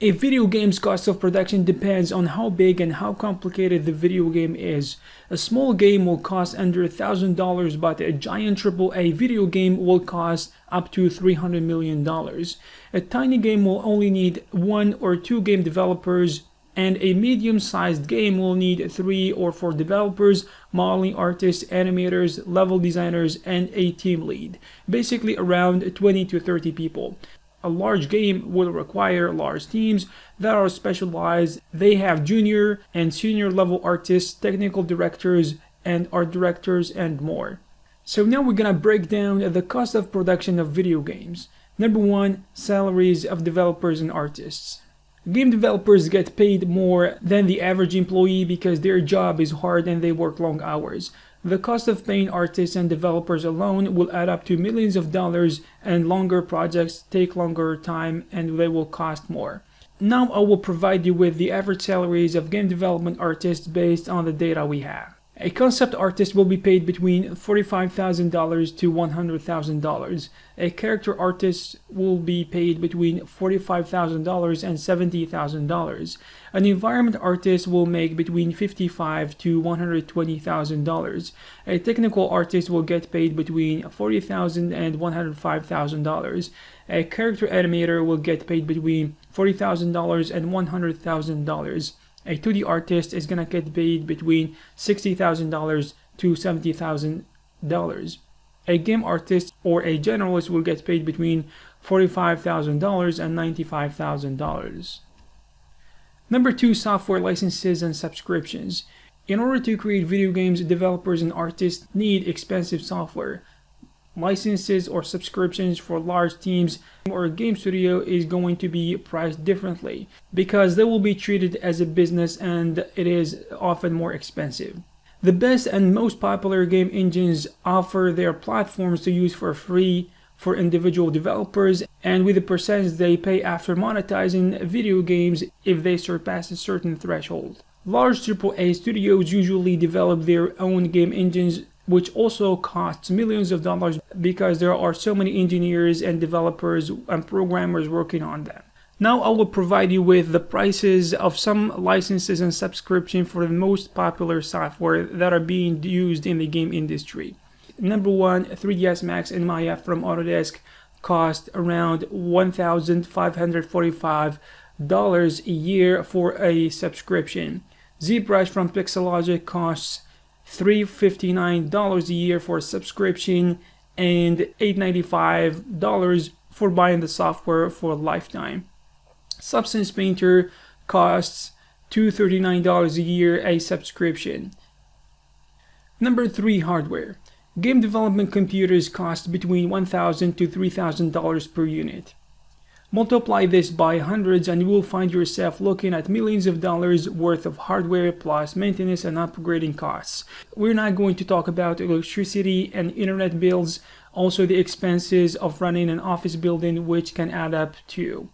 A video game's cost of production depends on how big and how complicated the video game is. A small game will cost under $1,000, but a giant AAA video game will cost up to $300 million. A tiny game will only need 1 or 2 game developers, and a medium-sized game will need 3 or 4 developers, modeling artists, animators, level designers, and a team lead. Basically around 20 to 30 people. A large game will require large teams that are specialized. They have junior and senior level artists, technical directors, and art directors, and more. So now we're gonna break down the cost of production of video games. Number 1, salaries of developers and artists. Game developers get paid more than the average employee because their job is hard and they work long hours. The cost of paying artists and developers alone will add up to millions of dollars, and longer projects take longer time and they will cost more. Now I will provide you with the average salaries of game development artists based on the data we have. A concept artist will be paid between $45,000 to $100,000. A character artist will be paid between $45,000 and $70,000. An environment artist will make between $55,000 to $120,000. A technical artist will get paid between $40,000 and $105,000. A character animator will get paid between $40,000 and $100,000. A 2D artist is gonna get paid between $60,000 to $70,000. A game artist or a generalist will get paid between $45,000 and $95,000. Number 2, software licenses and subscriptions. In order to create video games, developers and artists need expensive software. Licenses or subscriptions for large teams or a game studio is going to be priced differently because they will be treated as a business and it is often more expensive. The best and most popular game engines offer their platforms to use for free for individual developers and with the percentage they pay after monetizing video games if they surpass a certain threshold. Large AAA studios usually develop their own game engines, which also costs millions of dollars because there are so many engineers and developers and programmers working on them. Now I will provide you with the prices of some licenses and subscription for the most popular software that are being used in the game industry. Number 1, 3ds Max and Maya from Autodesk cost around $1,545 a year for a subscription. ZBrush from Pixelogic costs $359 a year for a subscription and $895 for buying the software for a lifetime. Substance Painter costs $239 a year a subscription. Number 3, hardware. Game development computers cost between $1,000 to $3,000 per unit. Multiply this by hundreds and you will find yourself looking at millions of dollars worth of hardware plus maintenance and upgrading costs. We're not going to talk about electricity and internet bills, also the expenses of running an office building, which can add up too.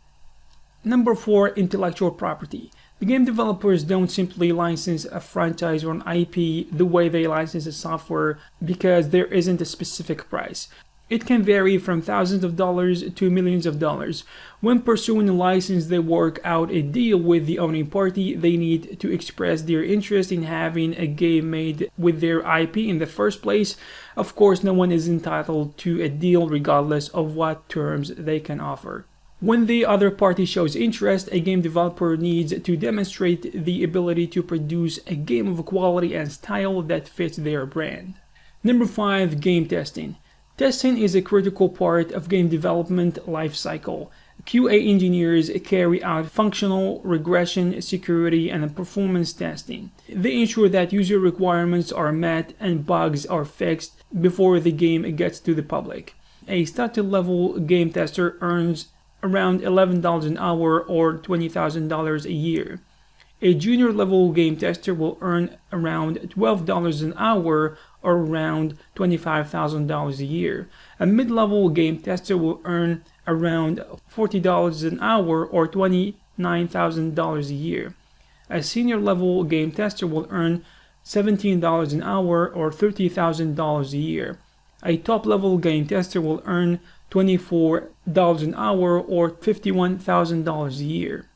Number 4, intellectual property. The game developers don't simply license a franchise or an IP the way they license a software because there isn't a specific price. It can vary from thousands of dollars to millions of dollars. When pursuing a license, they work out a deal with the owning party. They need to express their interest in having a game made with their IP in the first place. Of course, no one is entitled to a deal regardless of what terms they can offer. When the other party shows interest, a game developer needs to demonstrate the ability to produce a game of quality and style that fits their brand. Number 5, game testing. Testing is a critical part of game development lifecycle. QA engineers carry out functional, regression, security, and performance testing. They ensure that user requirements are met and bugs are fixed before the game gets to the public. A starter-level game tester earns around $11 an hour or $20,000 a year. A junior-level game tester will earn around $12 an hour or around $25,000 a year. A mid-level game tester will earn around $40 an hour or $29,000 a year. A senior-level game tester will earn $17 an hour or $30,000 a year. A top-level game tester will earn $24 an hour or $51,000 a year.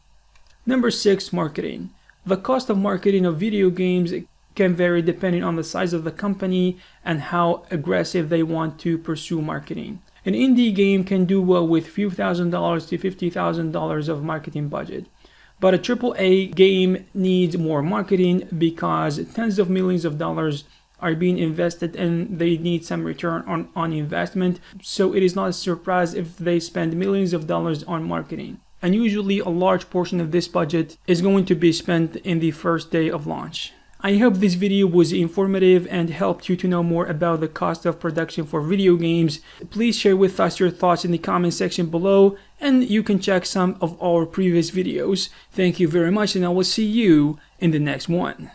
Number 6, marketing. The cost of marketing of video games can vary depending on the size of the company and how aggressive they want to pursue marketing. An indie game can do well with few $1,000s to $50,000 of marketing budget. But a AAA game needs more marketing because tens of millions of dollars are being invested and they need some return on investment. So it is not a surprise if they spend millions of dollars on marketing. And usually a large portion of this budget is going to be spent in the first day of launch. I hope this video was informative and helped you to know more about the cost of production for video games. Please share with us your thoughts in the comment section below, and you can check some of our previous videos. Thank you very much, and I will see you in the next one.